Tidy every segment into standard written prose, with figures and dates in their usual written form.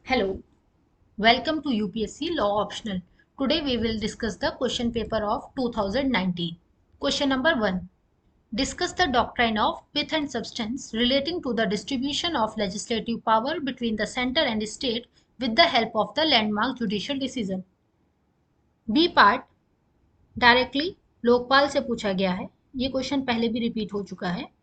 Hello, welcome to UPSC Law Optional. Today we will discuss the question paper of 2019. Question number 1. Discuss the doctrine of pith and substance relating to the distribution of legislative power between the center and state with the help of the landmark judicial decision. B part directly Lokpal से पूछा गया है. ये question पहले भी repeat हो चुका है.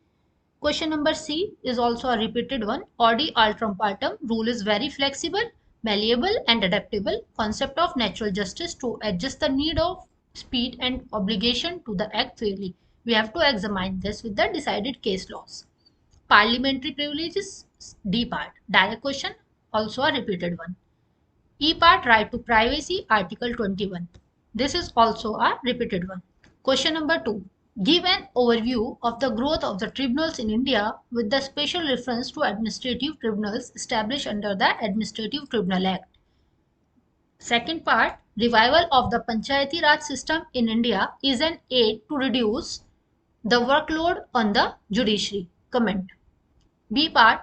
Question number C is also a repeated one. Odi altrum partum. Rule is very flexible, malleable and adaptable. Concept of natural justice to adjust the need of speed and obligation to the act fairly. We have to examine this with the decided case laws. Parliamentary privileges. D part. Direct question. Also a repeated one. E part. Right to privacy. Article 21. This is also a repeated one. Question number 2. Give an overview of the growth of the tribunals in India with the special reference to administrative tribunals established under the Administrative Tribunal Act. Second part, revival of the Panchayati Raj system in India is an aid to reduce the workload on the judiciary. Comment. B part,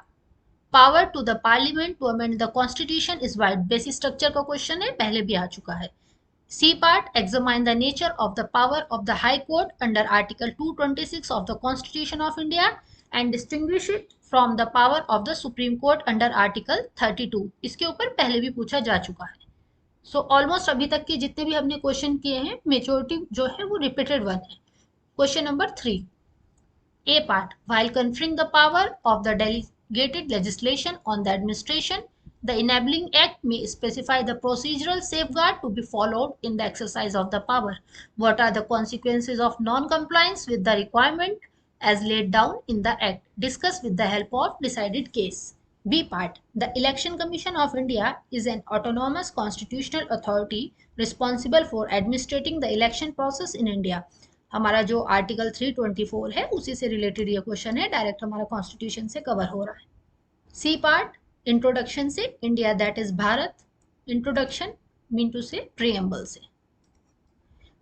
power to the parliament to amend the constitution is wide. Basic structure का question है, पहले भी आ चुका है. C part, examine the nature of the power of the High Court under Article 226 of the Constitution of India and distinguish it from the power of the Supreme Court under Article 32. इसके ऊपर पहले भी पूछा जा चुका है. So almost अभी तक के जितने भी हमने क्वेश्चन किए हैं मेजोरिटी जो है वो रिपीटेड वन है. Question number 3. A part, while conferring the power of the delegated legislation on the administration, the Enabling Act may specify the procedural safeguard to be followed in the exercise of the power. What are the consequences of non-compliance with the requirement as laid down in the Act? Discuss with the help of decided case. B part. The Election Commission of India is an autonomous constitutional authority responsible for administrating the election process in India. हमारा जो article 324 है उसी से related ये question है, direct हमारा constitution से cover हो रहा है. सी पार्ट, इंट्रोडक्शन से, India that is Bharat. Introduction mean to से प्रीएम्बल से.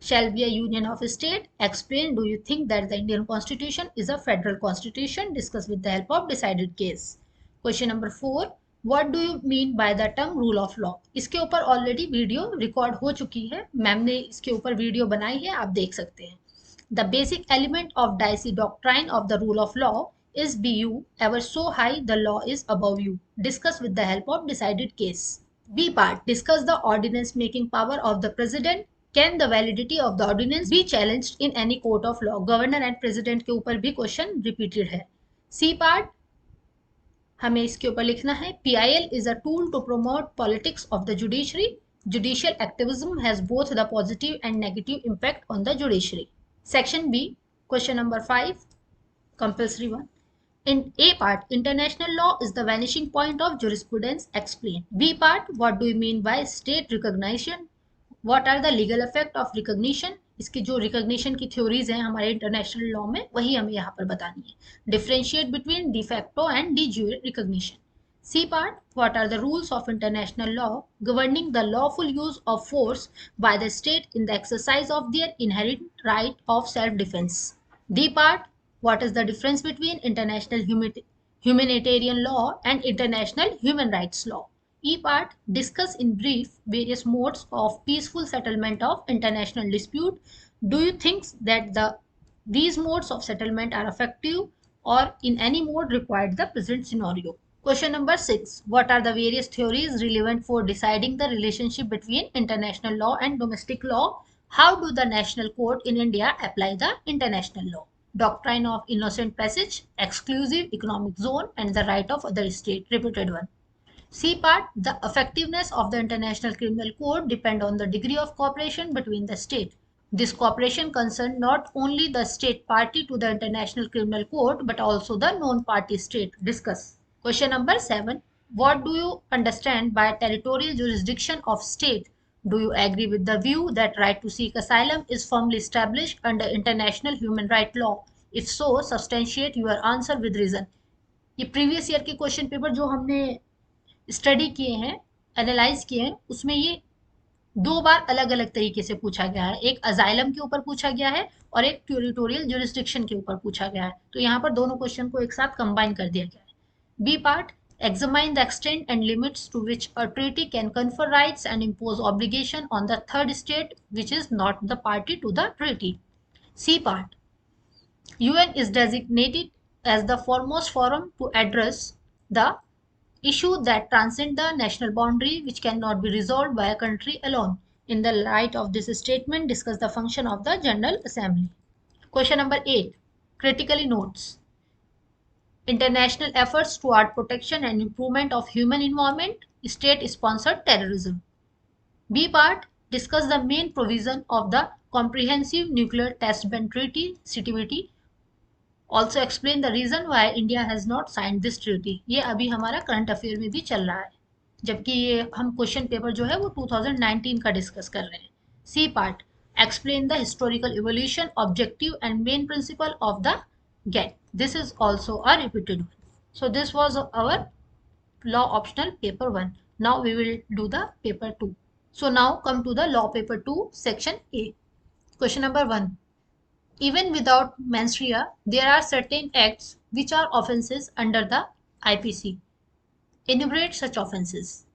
Shall be a union of state. Explain, do you think that the Indian constitution is a federal constitution. Discuss with the help of decided case. Question number 4. What do you mean by the term rule of law. इसके ऊपर already video record हो चुकी है, ma'am ने इसके ऊपर video बनाई है, आप देख सकते हैं. The basic element of dicey doctrine of the rule of law is be you ever so high the law is above you. Discuss with the help of decided case. B part, discuss the ordinance making power of the president. Can the validity of the ordinance be challenged in any court of law? Governor and president के ऊपर भी question repeated है. C part, हमें इसके ऊपर लिखना है PIL is a tool to promote politics of the judiciary. Judicial activism has both the positive and negative impact on the judiciary. Section B, question number 5, compulsory one. In A part, international law is the vanishing point of jurisprudence. Explain. B part, what do you mean by state recognition? What are the legal effect of recognition? इसकी जो recognition की theories हैं हमारे international law में वही हमें यहाँ पर बतानी है. Differentiate between de facto and de jure recognition. C part, what are the rules of international law governing the lawful use of force by the state in the exercise of their inherent right of self-defense. D part, what is the difference between international humanitarian law and international human rights law. E part, discuss in brief various modes of peaceful settlement of international dispute. Do you think that these modes of settlement are effective or in any mode required the present scenario? Question number 6. What are the various theories relevant for deciding the relationship between international law and domestic law? How do the national court in India apply the international law? Doctrine of innocent passage, exclusive economic zone and the right of other state. Repeated one. C part, the effectiveness of the International Criminal Court depend on the degree of cooperation between the state. This cooperation concerns not only the state party to the International Criminal Court but also the non-party state. Discuss. Question number 7. What do you understand by territorial jurisdiction of state? Do you agree with the view that right to seek asylum is firmly established under international human right law? If so, substantiate your answer with reason. ये previous year के question paper जो हमने study किए हैं, analyse किए हैं, उसमें ये दो बार अलग अलग तरीके से पूछा गया है. एक अजाइलम के ऊपर पूछा गया है और एक टेरिटोरियल जुरिस्डिक्शन के ऊपर पूछा गया है. तो यहाँ पर दोनों क्वेश्चन को एक साथ कंबाइन कर दिया गया है. B part, Examine the extent and limits to which a treaty can confer rights and impose obligation on the third state which is not the party to the treaty. C part. UN is designated as the foremost forum to address the issue that transcend the national boundary which cannot be resolved by a country alone. In the light of this statement, discuss the function of the General Assembly. Question number 8. Critically notes. International efforts toward protection and improvement of human environment, state-sponsored terrorism. B part. Discuss the main provision of the Comprehensive Nuclear Test Ban Treaty, CTBT. Also explain the reason why India has not signed this treaty. ये अभी हमारा current affair में भी चल रहा है, जबकि ये हम क्वेश्चन पेपर जो है वो 2019 का डिस्कस कर रहे हैं. C part. Explain the historical evolution, objective and main principle of the GATT. This is also a repeated one. So this was our law optional paper 1. Now we will do the paper 2. So now come to the law paper 2 section A. Question number 1. Even without mens rea, there are certain acts which are offences under the IPC. Enumerate such offences.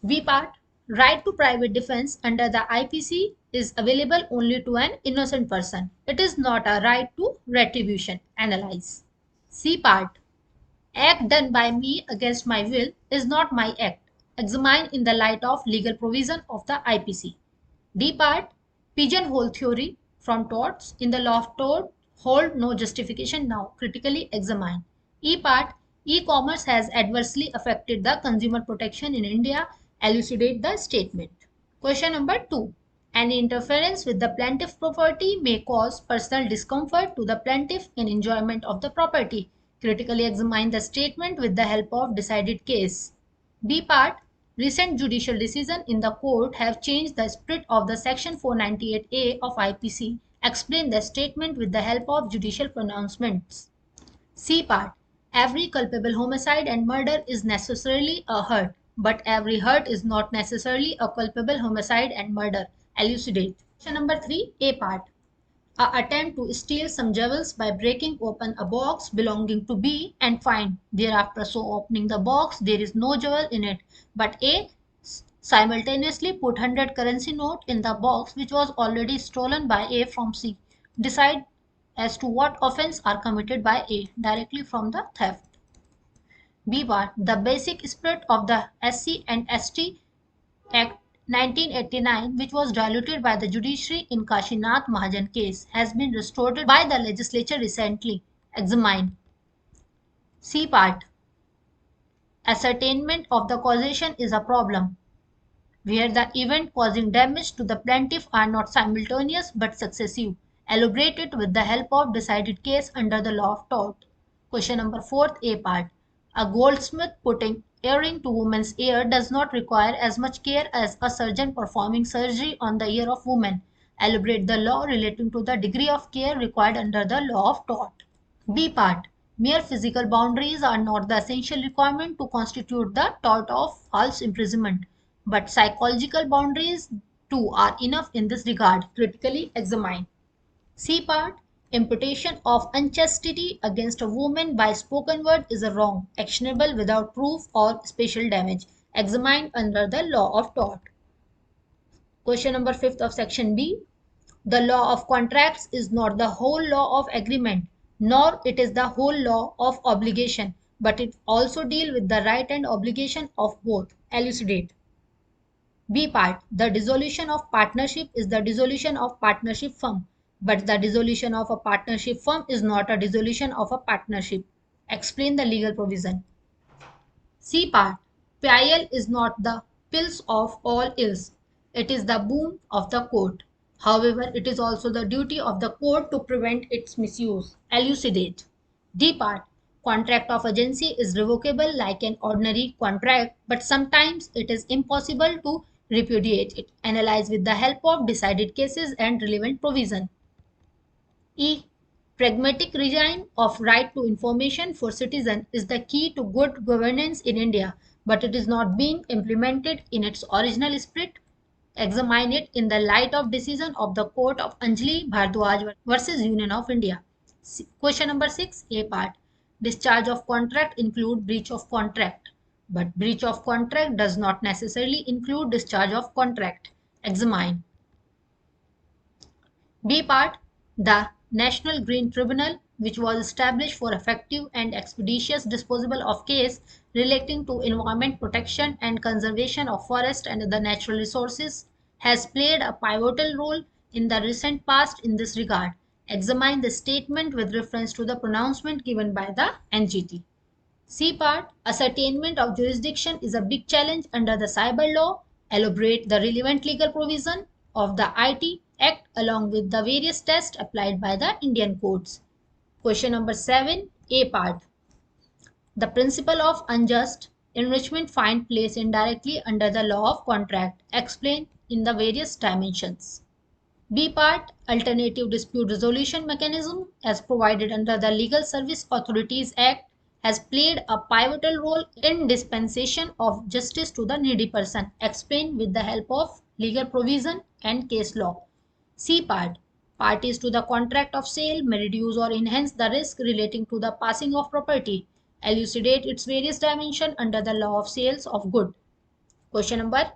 B part. Right to private defense under the IPC is available only to an innocent person. It is not a right to retribution. Analyze. C part. Act done by me against my will is not my act. Examine in the light of legal provision of the IPC. D part. Pigeonhole theory from torts in the law of tort hold no justification now. Critically examine. E part. E-commerce has adversely affected the consumer protection in India. Elucidate the statement. Question number 2. Any interference with the plaintiff property may cause personal discomfort to the plaintiff in enjoyment of the property. Critically examine the statement with the help of decided case. B part. Recent judicial decisions in the court have changed the spirit of the section 498A of IPC. Explain the statement with the help of judicial pronouncements. C part. Every culpable homicide and murder is necessarily a hurt, but every hurt is not necessarily a culpable homicide and murder. Elucidate. Question number 3, A part. A attempt to steal some jewels by breaking open a box belonging to B and find thereafter so opening the box there is no jewel in it, but A simultaneously put 100 currency note in the box which was already stolen by A from C. Decide as to what offense are committed by A directly from the theft. B part. The basic spirit of the SC and ST Act 1989, which was diluted by the judiciary in Kashinath Mahajan case, has been restored by the legislature recently. Examine. C part. Ascertainment of the causation is a problem, where the event causing damage to the plaintiff are not simultaneous but successive. Elaborate it with the help of decided case under the law of tort. Question number 4, A part. A goldsmith putting earring to woman's ear does not require as much care as a surgeon performing surgery on the ear of woman. Elaborate the law relating to the degree of care required under the law of tort. B part. Mere physical boundaries are not the essential requirement to constitute the tort of false imprisonment, but psychological boundaries too are enough in this regard. Critically examine. C part. Imputation of unchastity against a woman by spoken word is a wrong, actionable without proof or special damage. Examined under the law of tort. Question number 5 of section B. The law of contracts is not the whole law of agreement, nor it is the whole law of obligation, but it also deals with the right and obligation of both. Elucidate. B part. The dissolution of partnership is the dissolution of partnership firm, but the dissolution of a partnership firm is not a dissolution of a partnership. Explain the legal provision. C part. PIL is not the pills of all ills. It is the boon of the court. However, it is also the duty of the court to prevent its misuse. Elucidate. D part. Contract of agency is revocable like an ordinary contract, but sometimes it is impossible to repudiate it. Analyze with the help of decided cases and relevant provision. E. Pragmatic regime of right to information for citizen is the key to good governance in India, but it is not being implemented in its original spirit. Examine it in the light of decision of the court of Anjali Bhardwaj versus Union of India. Question number 6, A part. Discharge of contract include breach of contract, but breach of contract does not necessarily include discharge of contract. Examine. B part, the National Green Tribunal, which was established for effective and expeditious disposal of case relating to environment protection and conservation of forest and other natural resources, has played a pivotal role in the recent past in this regard. Examine the statement with reference to the pronouncement given by the NGT. C part, ascertainment of jurisdiction is a big challenge under the cyber law. Elaborate the relevant legal provision of the IT Act along with the various tests applied by the Indian courts. Question number 7, A part. The principle of unjust enrichment find place indirectly under the law of contract. Explain in the various dimensions. B part, alternative dispute resolution mechanism as provided under the Legal Service Authorities Act has played a pivotal role in dispensation of justice to the needy person. Explained with the help of legal provision and case law. C part, parties to the contract of sale may reduce or enhance the risk relating to the passing of property. Elucidate its various dimensions under the law of sales of good. Question number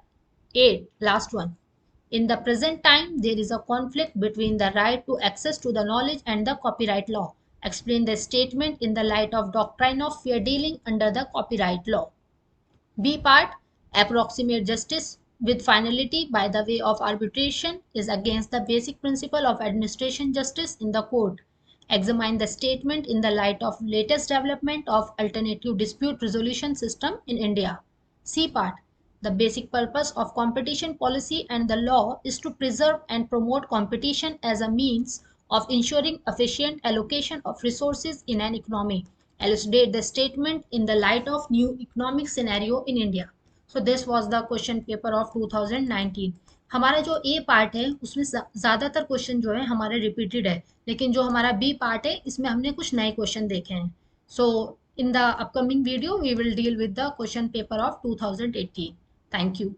8, last one. In the present time, there is a conflict between the right to access to the knowledge and the copyright law. Explain the statement in the light of doctrine of fair dealing under the copyright law. B part, approximate justice with finality by the way of arbitration is against the basic principle of administration justice in the court. Examine the statement in the light of latest development of alternative dispute resolution system in India. C part, the basic purpose of competition policy and the law is to preserve and promote competition as a means of ensuring efficient allocation of resources in an economy. Elucidate the statement in the light of new economic scenario in India. So this was the question paper of 2019. हमारा जो ए part है उसमें ज़्यादातर question जो है हमारे repeated है, लेकिन जो हमारा बी पार्ट है इसमें हमने कुछ नए क्वेश्चन देखे हैं. So in the upcoming video we will deal with the question paper of 2018. Thank you.